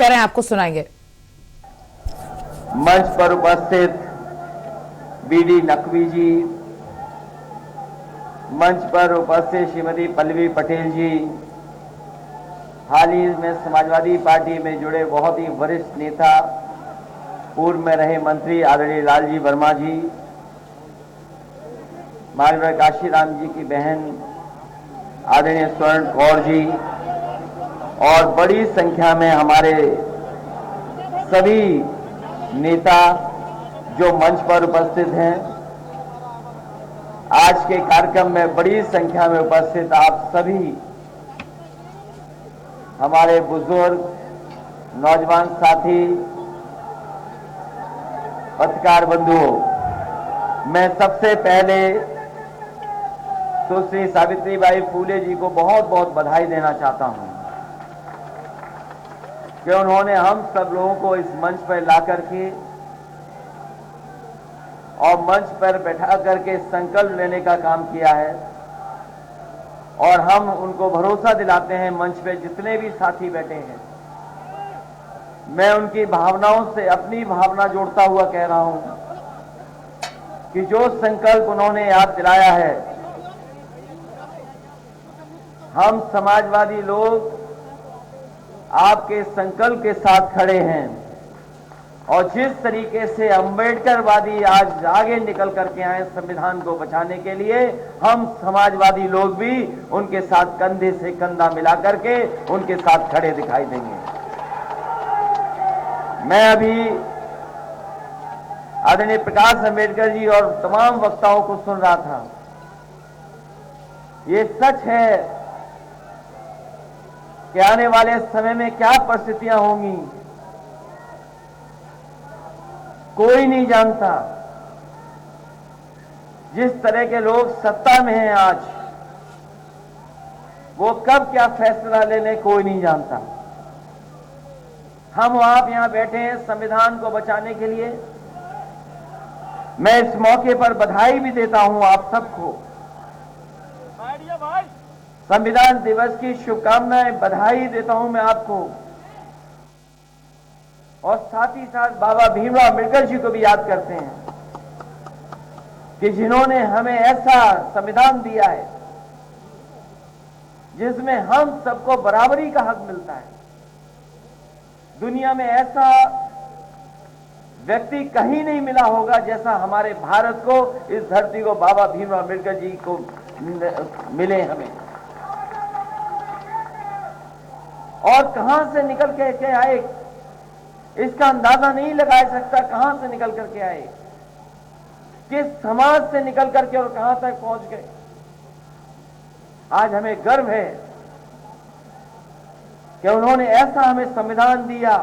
कह रहे हैं आपको सुनाएंगे। मंच पर उपस्थित बीडी नकवी जी, मंच पर उपस्थित श्रीमती पल्लवी पटेल जी, हाल ही में समाजवादी पार्टी में जुड़े बहुत ही वरिष्ठ नेता, पूर्व में रहे मंत्री आदरणीय लालजी वर्मा जी, माननीय काशीराम जी की बहन आदरणीय स्वर्ण कौर जी और बड़ी संख्या में हमारे सभी नेता जो मंच पर उपस्थित हैं। आज के कार्यक्रम में बड़ी संख्या में उपस्थित आप सभी हमारे बुजुर्ग, नौजवान साथी, पत्रकार बंधुओं, मैं सबसे पहले सुश्री सावित्रीबाई फूले जी को बहुत बहुत बधाई देना चाहता हूं कि उन्होंने हम सब लोगों को इस मंच पर ला करके और मंच पर बैठा करके संकल्प लेने का काम किया है। और हम उनको भरोसा दिलाते हैं, मंच पे जितने भी साथी बैठे हैं, मैं उनकी भावनाओं से अपनी भावना जोड़ता हुआ कह रहा हूं कि जो संकल्प उन्होंने याद दिलाया है, हम समाजवादी लोग आपके संकल्प के साथ खड़े हैं। और जिस तरीके से अंबेडकरवादी आज आगे निकल करके आए संविधान को बचाने के लिए, हम समाजवादी लोग भी उनके साथ कंधे से कंधा मिला करके उनके साथ खड़े दिखाई देंगे। मैं अभी आदरणीय प्रकाश अंबेडकर जी और तमाम वक्ताओं को सुन रहा था। ये सच है कि आने वाले समय में क्या परिस्थितियां होंगी, कोई नहीं जानता। जिस तरह के लोग सत्ता में हैं आज, वो कब क्या फैसला ले लें कोई नहीं जानता। हम आप यहां बैठे हैं संविधान को बचाने के लिए। मैं इस मौके पर बधाई भी देता हूं आप सबको, संविधान दिवस की शुभकामनाएं, बधाई देता हूं मैं आपको। और साथ ही साथ बाबा भीमराव अम्बेडकर जी को भी याद करते हैं कि जिन्होंने हमें ऐसा संविधान दिया है जिसमें हम सबको बराबरी का हक मिलता है। दुनिया में ऐसा व्यक्ति कहीं नहीं मिला होगा जैसा हमारे भारत को, इस धरती को बाबा भीमराव अम्बेडकर जी को मिले हमें। और कहां से निकल के आए इसका अंदाजा नहीं लगाया सकता, कहां से निकल करके आए, किस समाज से निकल करके और कहां तक पहुंच गए। आज हमें गर्व है कि उन्होंने ऐसा हमें संविधान दिया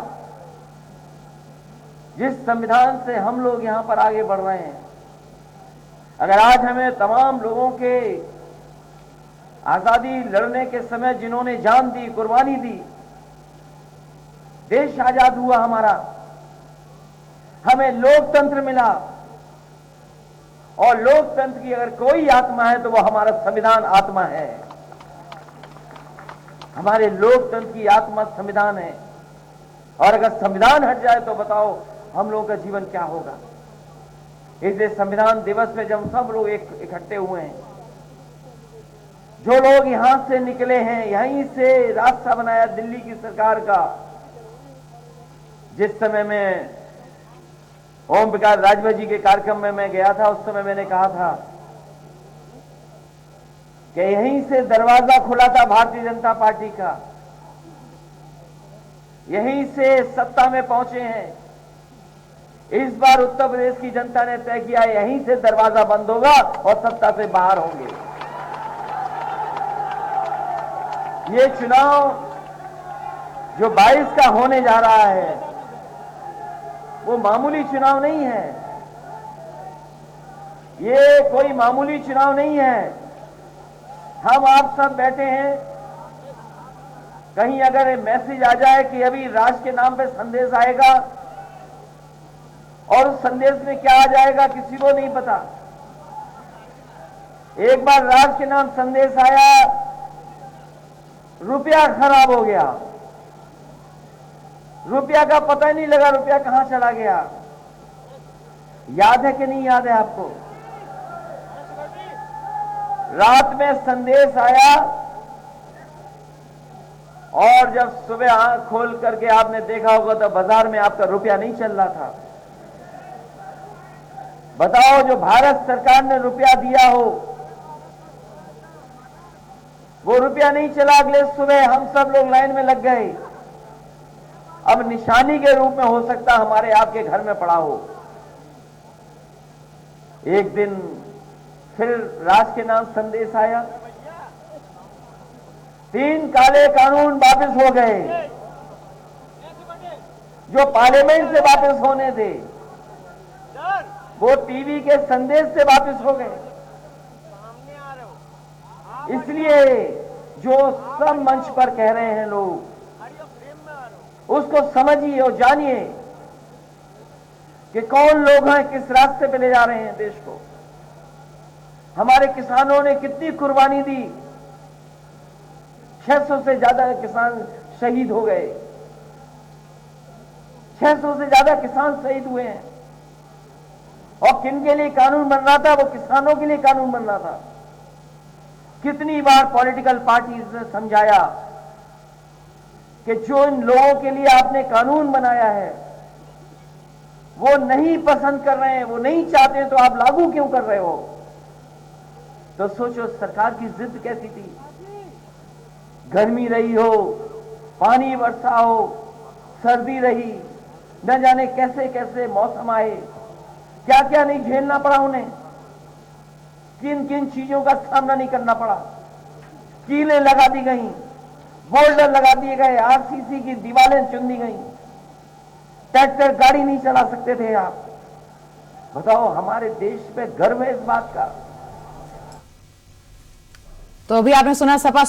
जिस संविधान से हम लोग यहां पर आगे बढ़ रहे हैं। अगर आज हमें तमाम लोगों के आजादी लड़ने के समय जिन्होंने जान दी, कुर्बानी दी, देश आजाद हुआ हमारा, हमें लोकतंत्र मिला। और लोकतंत्र की अगर कोई आत्मा है तो वो हमारा संविधान आत्मा है। हमारे लोकतंत्र की आत्मा संविधान है। और अगर संविधान हट जाए तो बताओ हम लोगों का जीवन क्या होगा। इसलिए संविधान दिवस में जब सब लोग इकट्ठे हुए हैं, जो लोग यहां से निकले हैं, यहीं से रास्ता बनाया दिल्ली की सरकार का। जिस समय में ओम प्रकाश राजभर जी के कार्यक्रम में मैं गया था, उस समय मैंने कहा था कि यहीं से दरवाजा खुला था भारतीय जनता पार्टी का, यहीं से सत्ता में पहुंचे हैं। इस बार उत्तर प्रदेश की जनता ने तय किया यहीं से दरवाजा बंद होगा और सत्ता से बाहर होंगे। ये चुनाव जो 22 का होने जा रहा है वो मामूली चुनाव नहीं है। ये कोई मामूली चुनाव नहीं है। हम आप सब बैठे हैं, कहीं अगर मैसेज आ जाए कि अभी राष्ट्र के नाम पे संदेश आएगा और उस संदेश में क्या आ जाएगा किसी को नहीं पता। एक बार राष्ट्र के नाम संदेश आया, रुपया खराब हो गया, रुपया का पता ही नहीं लगा, रुपया कहां चला गया। याद है कि नहीं याद है आपको? रात में संदेश आया और जब सुबह आंख खोल करके आपने देखा होगा तो बाजार में आपका रुपया नहीं चल रहा था। बताओ, जो भारत सरकार ने रुपया दिया हो वो रुपया नहीं चला। अगले सुबह हम सब लोग लाइन में लग गए। अब निशानी के रूप में हो सकता हमारे आपके घर में पड़ा हो। एक दिन फिर राज के नाम संदेश आया, 3 काले कानून वापस हो गए जो पार्लियामेंट से वापस होने थे, वो टीवी के संदेश से वापस हो गए। इसलिए जो सब मंच पर कह रहे हैं लोग, उसको समझिए और जानिए कि कौन लोग हैं, किस रास्ते पे ले जा रहे हैं देश को। हमारे किसानों ने कितनी कुर्बानी दी, 600 से ज्यादा किसान शहीद हो गए, 600 से ज्यादा किसान शहीद हुए हैं। और किन के लिए कानून बन रहा था? वो किसानों के लिए कानून बन रहा था। कितनी बार पॉलिटिकल पार्टीज ने समझाया कि जो इन लोगों के लिए आपने कानून बनाया है वो नहीं पसंद कर रहे हैं, वो नहीं चाहते, तो आप लागू क्यों कर रहे हो? तो सोचो सरकार की जिद कैसी थी। गर्मी रही हो, पानी वर्षा हो, सर्दी रही, न जाने कैसे कैसे मौसम आए, क्या क्या नहीं झेलना पड़ा उन्हें, किन किन चीजों का सामना नहीं करना पड़ा। कीलें लगा दी गई, बोल्डर लगा दिए गए, आरसीसी की दीवारें चुन दी गई, ट्रैक्टर गाड़ी नहीं चला सकते थे आप। बताओ, हमारे देश पे गर्व है इस बात का। तो अभी आपने सुना सपा